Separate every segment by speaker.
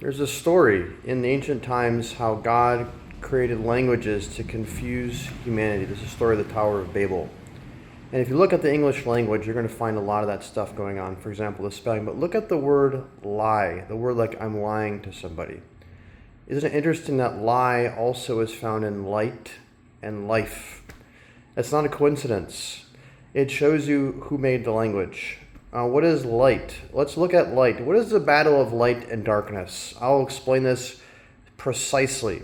Speaker 1: There's a story in the ancient times how God created languages to confuse humanity. There's a story of the Tower of Babel. And if you look at the English language, you're going to find a lot of that stuff going on. For example, the spelling. But look at the word lie, the word like I'm lying to somebody. Isn't it interesting that lie also is found in light and life? It's not a coincidence. It shows you who made the language. What is light? Let's look at light. What is the battle of light and darkness? I'll explain this precisely.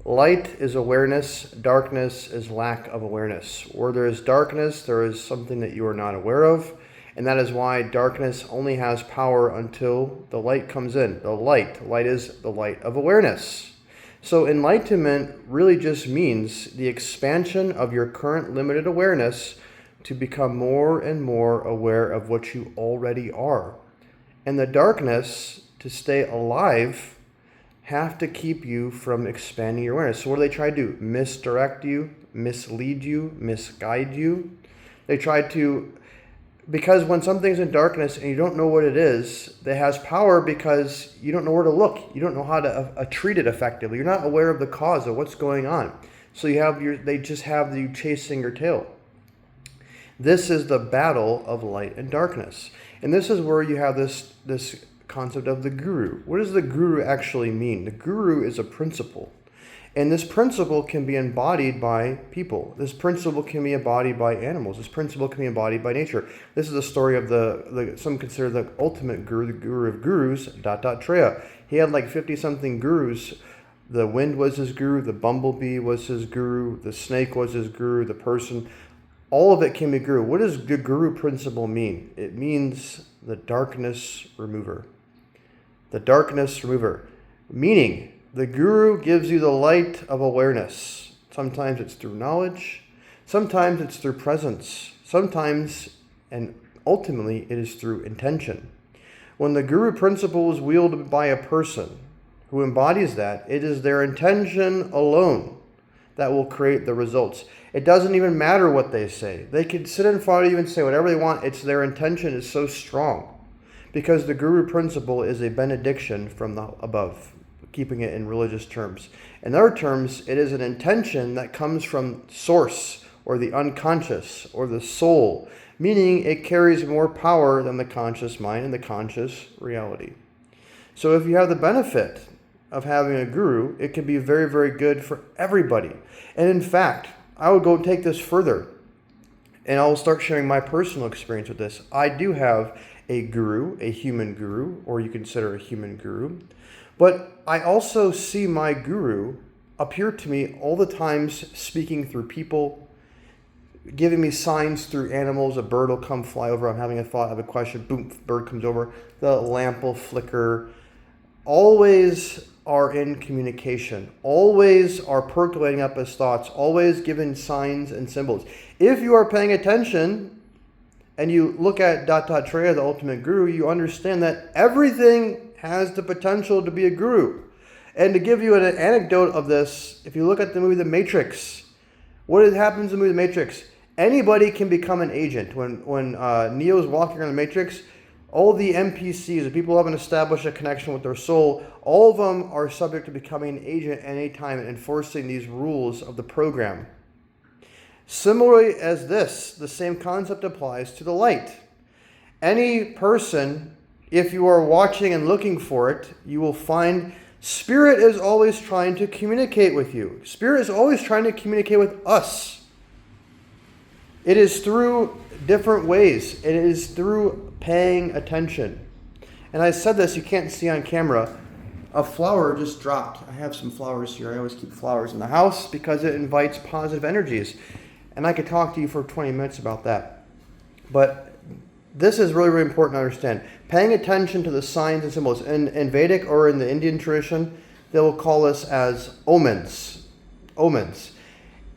Speaker 1: Light is awareness. Darkness is lack of awareness. Where there is darkness, there is something that you are not aware of. And that is why darkness only has power until the light comes in. The light is the light of awareness. So enlightenment really just means the expansion of your current limited awareness to become more and more aware of what you already are. And the darkness, to stay alive, have to keep you from expanding your awareness. So what do they try to do? Misdirect you, mislead you, misguide you. They try to, because when something's in darkness and you don't know what it is, it has power because you don't know where to look. You don't know how to treat it effectively. You're not aware of the cause of what's going on. So they just have you chasing your tail. This is the battle of light and darkness. And this is where you have this concept of the guru. What does the guru actually mean? The guru is a principle. And this principle can be embodied by people. This principle can be embodied by animals. This principle can be embodied by nature. This is the story of some consider the ultimate guru, the guru of gurus, Dattatreya. He had like 50-something gurus. The wind was his guru, the bumblebee was his guru, the snake was his guru, the person. All of it came to guru. What does the guru principle mean? It means the darkness remover. The darkness remover. Meaning, the guru gives you the light of awareness. Sometimes it's through knowledge. Sometimes it's through presence. Sometimes, and ultimately, it is through intention. When the guru principle is wielded by a person who embodies that, it is their intention alone that will create the results. It doesn't even matter what they say. They can sit in front of you and say whatever they want. It's their intention is so strong because the guru principle is a benediction from the above, keeping it in religious terms. In other terms, it is an intention that comes from source or the unconscious or the soul, meaning it carries more power than the conscious mind and the conscious reality. So if you have the benefit of having a guru, it can be very, very good for everybody. And in fact, I would go take this further, and I'll start sharing my personal experience with this. I do have a guru, a human guru, or you consider a human guru, but I also see my guru appear to me all the times speaking through people, giving me signs through animals. A bird will come fly over. I'm having a thought, I have a question, boom, bird comes over. The lamp will flicker. Always are in communication, always are percolating up as thoughts, always giving signs and symbols. If you are paying attention and you look at Dattatreya, the ultimate guru, you understand that everything has the potential to be a guru. And to give you an anecdote of this, if you look at the movie The Matrix, what happens in the movie The Matrix? Anybody can become an agent. When Neo's walking around the Matrix, all the NPCs, the people who haven't established a connection with their soul, all of them are subject to becoming an agent at any time and enforcing these rules of the program. Similarly as this, the same concept applies to the light. Any person, if you are watching and looking for it, you will find Spirit is always trying to communicate with you. Spirit is always trying to communicate with us. It is through different ways. It is through paying attention. And I said this, you can't see on camera. A flower just dropped. I have some flowers here. I always keep flowers in the house because it invites positive energies. And I could talk to you for 20 minutes about that. But this is really, really important to understand. Paying attention to the signs and symbols. In Vedic or in the Indian tradition, they will call this as omens. Omens.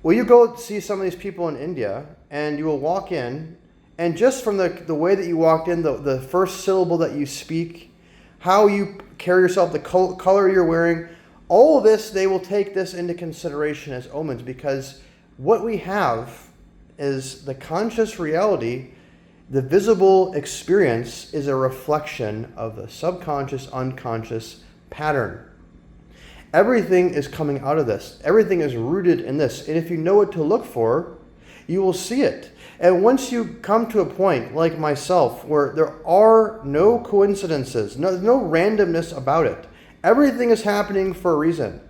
Speaker 1: Well, you go see some of these people in India, and you will walk in, and just from the way that you walked in, the first syllable that you speak, how you carry yourself, the color you're wearing, all of this, they will take this into consideration as omens, because what we have is the conscious reality The visible experience is a reflection of the subconscious, unconscious pattern. Everything is coming out of this. Everything is rooted in this. And if you know what to look for, you will see it. And once you come to a point like myself where there are no coincidences, no randomness about it, everything is happening for a reason.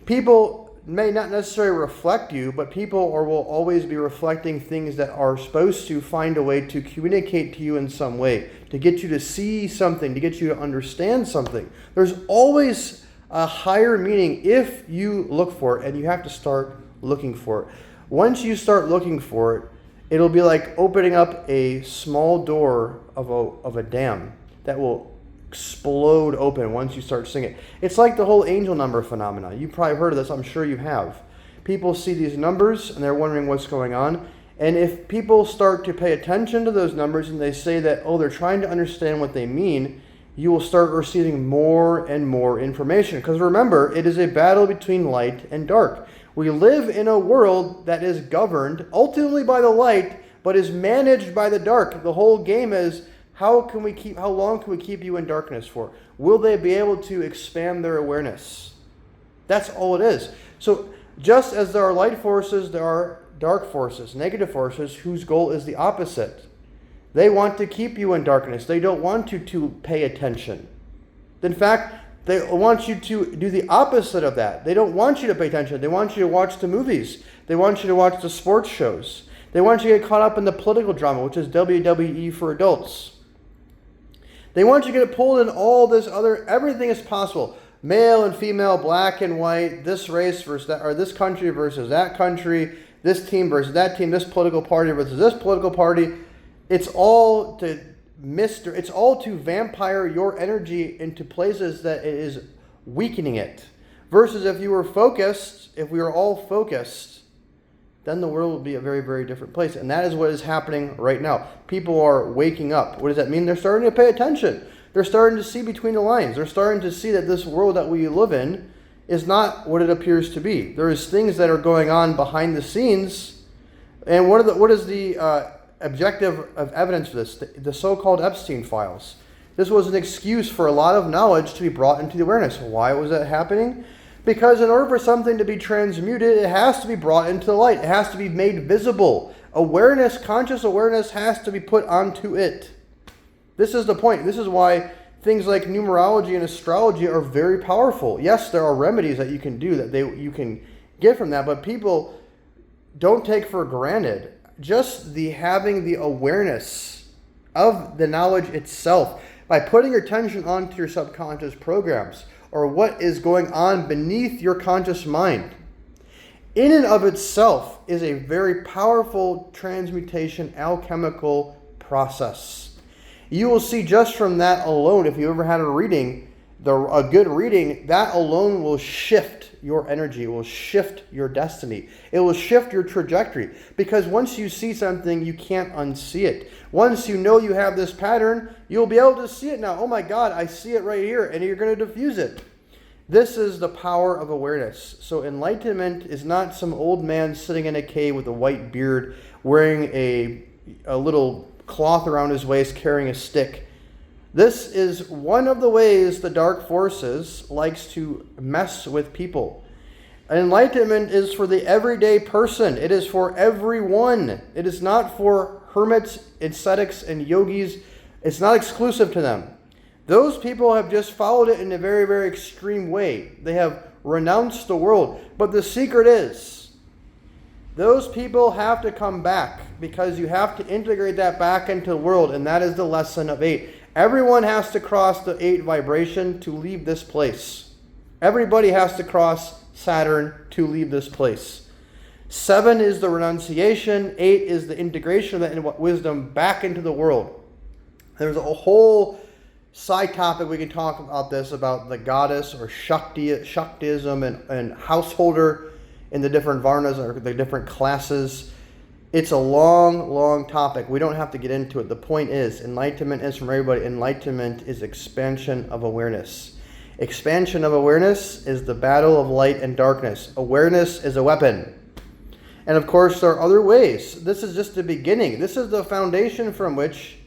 Speaker 1: People may not necessarily reflect you, but people will always be reflecting things that are supposed to find a way to communicate to you in some way, to get you to see something, to get you to understand something. There's always a higher meaning if you look for it, and you have to start looking for it. Once you start looking for it, it'll be like opening up a small door of a dam that will explode open once you start seeing it. It's like the whole angel number phenomena. You've probably heard of this. I'm sure you have. People see these numbers and they're wondering what's going on. And if people start to pay attention to those numbers and they say that, oh, they're trying to understand what they mean, you will start receiving more and more information. Because remember, it is a battle between light and dark. We live in a world that is governed ultimately by the light, but is managed by the dark. The whole game is, how long can we keep you in darkness for? Will they be able to expand their awareness? That's all it is. So just as there are light forces, there are dark forces, negative forces, whose goal is the opposite. They want to keep you in darkness. They don't want you to pay attention. In fact, they want you to do the opposite of that. They don't want you to pay attention. They want you to watch the movies. They want you to watch the sports shows. They want you to get caught up in the political drama, which is WWE for adults. They want you to get pulled in all this other, everything is possible. Male and female, black and white, this race versus that, or this country versus that country, this team versus that team, this political party versus this political party. It's all to vampire your energy into places that it is weakening it. Versus if we were all focused, then the world will be a very, very different place. And that is what is happening right now. People are waking up. What does that mean? They're starting to pay attention. They're starting to see between the lines. They're starting to see that this world that we live in is not what it appears to be. There is things that are going on behind the scenes. And what is the objective of evidence for this? The so-called Epstein files. This was an excuse for a lot of knowledge to be brought into the awareness. Why was that happening? Because in order for something to be transmuted, it has to be brought into the light. It has to be made visible. Awareness, conscious awareness, has to be put onto it. This is the point. This is why things like numerology and astrology are very powerful. Yes, there are remedies that you can do that you can get from that, but people don't take for granted just having the awareness of the knowledge itself by putting your attention onto your subconscious programs, or what is going on beneath your conscious mind, in and of itself is a very powerful transmutation alchemical process. You will see just from that alone, if you ever had a reading, a good reading, that alone will shift your energy, it will shift your destiny, it will shift your trajectory. Because once you see something, you can't unsee it. Once you know you have this pattern, you'll be able to see it now. Oh my God, I see it right here, and you're going to diffuse it. This is the power of awareness. So enlightenment is not some old man sitting in a cave with a white beard, wearing a little cloth around his waist, carrying a stick. This is one of the ways the dark forces likes to mess with people. Enlightenment is for the everyday person. It is for everyone. It is not for hermits, ascetics, and yogis. It's not exclusive to them. Those people have just followed it in a very, very extreme way. They have renounced the world. But the secret is, those people have to come back, because you have to integrate that back into the world, and that is the lesson of 8. Everyone has to cross the 8 vibration to leave this place. Everybody has to cross Saturn to leave this place. 7 is the renunciation. 8 is the integration of that wisdom back into the world. There's a whole side topic we can talk about this, about the goddess or Shaktism and householder in the different varnas or the different classes. It's a long, long topic. We don't have to get into it. The point is, enlightenment is from everybody. Enlightenment is expansion of awareness. Expansion of awareness is the battle of light and darkness. Awareness is a weapon. And of course, there are other ways. This is just the beginning. This is the foundation from which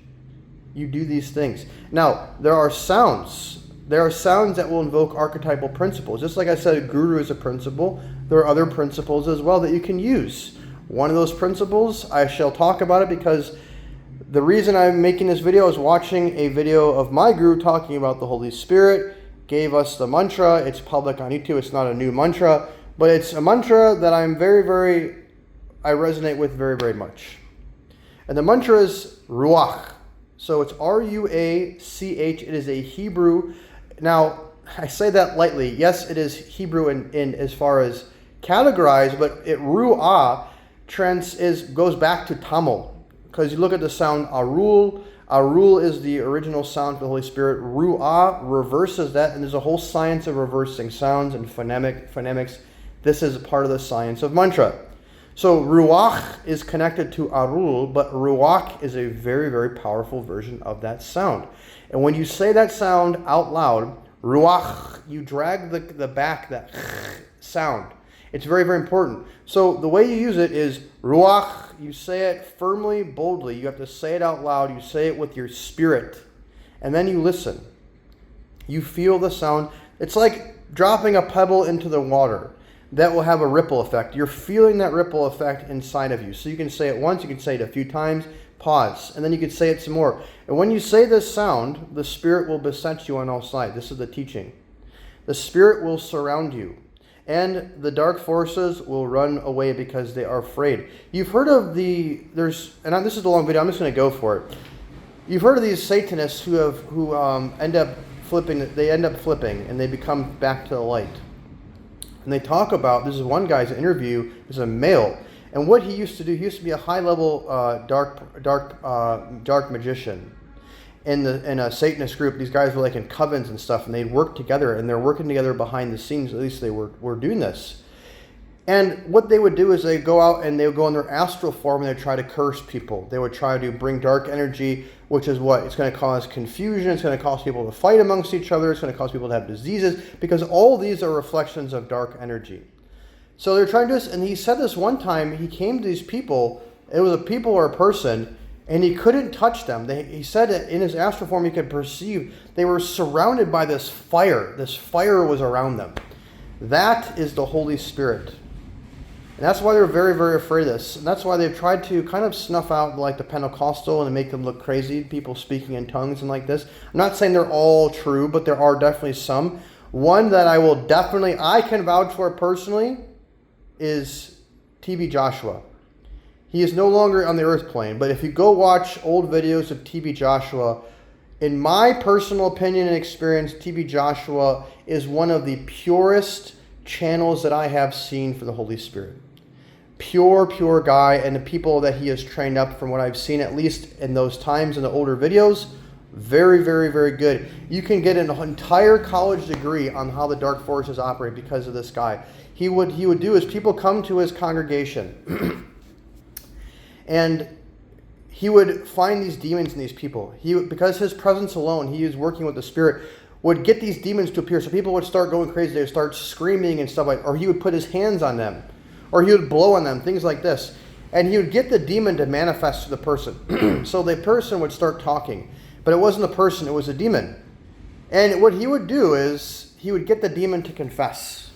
Speaker 1: you do these things. Now, there are sounds. There are sounds that will invoke archetypal principles. Just like I said, guru is a principle. There are other principles as well that you can use. One of those principles, I shall talk about it because the reason I'm making this video is watching a video of my guru talking about the Holy Spirit, gave us the mantra. It's public on YouTube. It's not a new mantra, but it's a mantra that I resonate with very, very much. And the mantra is Ruach. So it's R-U-A-C-H. It is a Hebrew. Now, I say that lightly. Yes, it is Hebrew in as far as categorized, but Ruah goes back to Tamil. Because you look at the sound Arul. Arul is the original sound for the Holy Spirit. Ruah reverses that, and there's a whole science of reversing sounds and phonemics. This is a part of the science of mantra. So Ruach is connected to Arul, but Ruach is a very, very powerful version of that sound. And when you say that sound out loud, Ruach, you drag the back, that sound. It's very, very important. So the way you use it is Ruach. You say it firmly, boldly. You have to say it out loud. You say it with your spirit. And then you listen. You feel the sound. It's like dropping a pebble into the water. That will have a ripple effect. You're feeling that ripple effect inside of you. So you can say it once. You can say it a few times. Pause. And then you can say it some more. And when you say this sound, the Spirit will beset you on all sides. This is the teaching. The Spirit will surround you. And the dark forces will run away because they are afraid. You've heard of this is a long video, I'm just going to go for it. You've heard of these Satanists who end up flipping, and they become back to the light. And they talk about, this is one guy's interview, is a male. And what he used to do, he used to be a high-level dark magician. In a Satanist group, these guys were like in covens and stuff, and they'd work together, and they're working together behind the scenes. At least they were doing this. And what they would do is they go out and they would go in their astral form and they'd try to curse people. They would try to bring dark energy, which is what? It's going to cause confusion. It's going to cause people to fight amongst each other. It's going to cause people to have diseases, because all these are reflections of dark energy. So they're trying to do this, and he said this one time, he came to these people, it was a people or a person, and he couldn't touch them. He said that in his astral form he could perceive they were surrounded by this fire. This fire was around them. That is the Holy Spirit. And that's why they're very, very afraid of this. And that's why they've tried to kind of snuff out like the Pentecostal and make them look crazy, people speaking in tongues and like this. I'm not saying they're all true, but there are definitely some. One that I can vouch for personally is TB Joshua. He is no longer on the earth plane, but if you go watch old videos of TB Joshua, in my personal opinion and experience, TB Joshua is one of the purest channels that I have seen for the Holy Spirit. Pure guy, and the people that he has trained up, from what I've seen, at least in those times in the older videos, very, very, very good. You can get an entire college degree on how the dark forces operate because of this guy. He would do is people come to his congregation and he would find these demons in these people. Because his presence alone, he is working with the Spirit, would get these demons to appear. So people would start going crazy. They would start screaming and stuff or he would put his hands on them, or he would blow on them, things like this. And he would get the demon to manifest to the person. So the person would start talking. But it wasn't a person, it was a demon. And what he would do is he would get the demon to confess.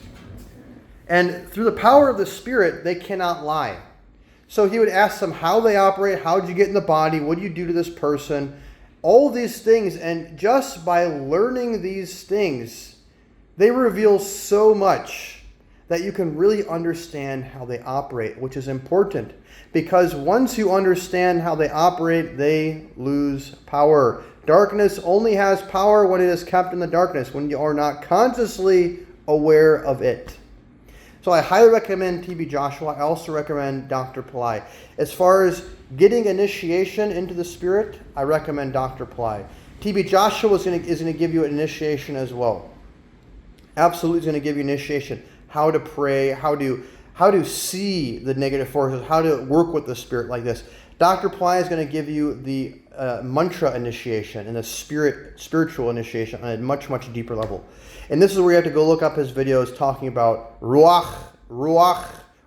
Speaker 1: And through the power of the Spirit, they cannot lie. So he would ask them how they operate, how did you get in the body, what do you do to this person, all these things. And just by learning these things, they reveal so much that you can really understand how they operate, which is important. Because once you understand how they operate, they lose power. Darkness only has power when it is kept in the darkness, when you are not consciously aware of it. So I highly recommend TB Joshua. I also recommend Dr. Pillai. As far as getting initiation into the Spirit, I recommend Dr. Pillai. TB Joshua is going to give you an initiation as well. Absolutely is going to give you initiation. How to pray, how to see the negative forces, how to work with the Spirit like this. Dr. Pillai is going to give you the mantra initiation and the spiritual initiation on a much, much deeper level. And this is where you have to go look up his videos talking about Ruach,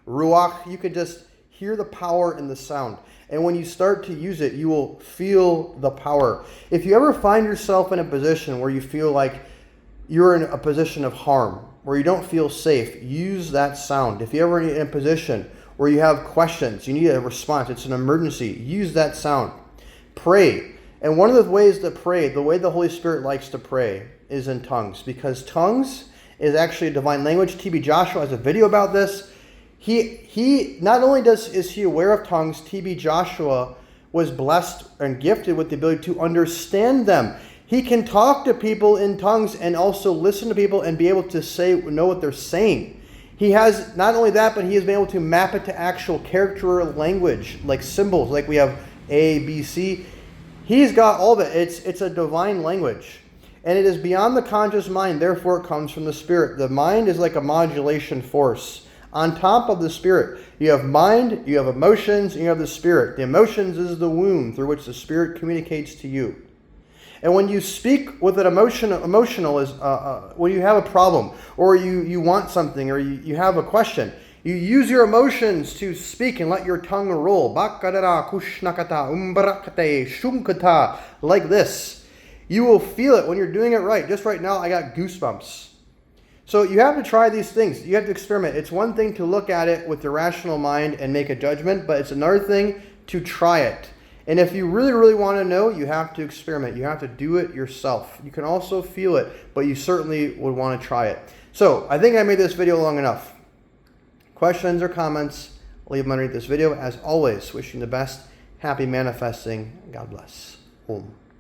Speaker 1: ruach. You can just hear the power in the sound. And when you start to use it, you will feel the power. If you ever find yourself in a position where you feel like you're in a position of harm, where you don't feel safe, use that sound. If you're ever in a position where you have questions, you need a response, it's an emergency, use that sound. Pray. And one of the ways to pray, the way the Holy Spirit likes to pray, is in tongues, because tongues is actually a divine language. TB Joshua has a video about this. He not only is he aware of tongues, TB Joshua was blessed and gifted with the ability to understand them. He can talk to people in tongues and also listen to people and be able to know what they're saying. He has not only that, but he has been able to map it to actual character language, like symbols, like we have A, B, C. He's got all of it. It's a divine language. And it is beyond the conscious mind, therefore it comes from the Spirit. The mind is like a modulation force. On top of the Spirit, you have mind, you have emotions, and you have the Spirit. The emotions is the womb through which the Spirit communicates to you. And when you speak with an emotional is when you have a problem, or you want something, or you have a question, you use your emotions to speak and let your tongue roll. Like this. You will feel it when you're doing it right. Just right now, I got goosebumps. So you have to try these things. You have to experiment. It's one thing to look at it with your rational mind and make a judgment, but it's another thing to try it. And if you really, really want to know, you have to experiment. You have to do it yourself. You can also feel it, but you certainly would want to try it. So I think I made this video long enough. Questions or comments, leave them underneath this video. As always, wishing the best. Happy manifesting. God bless. Om.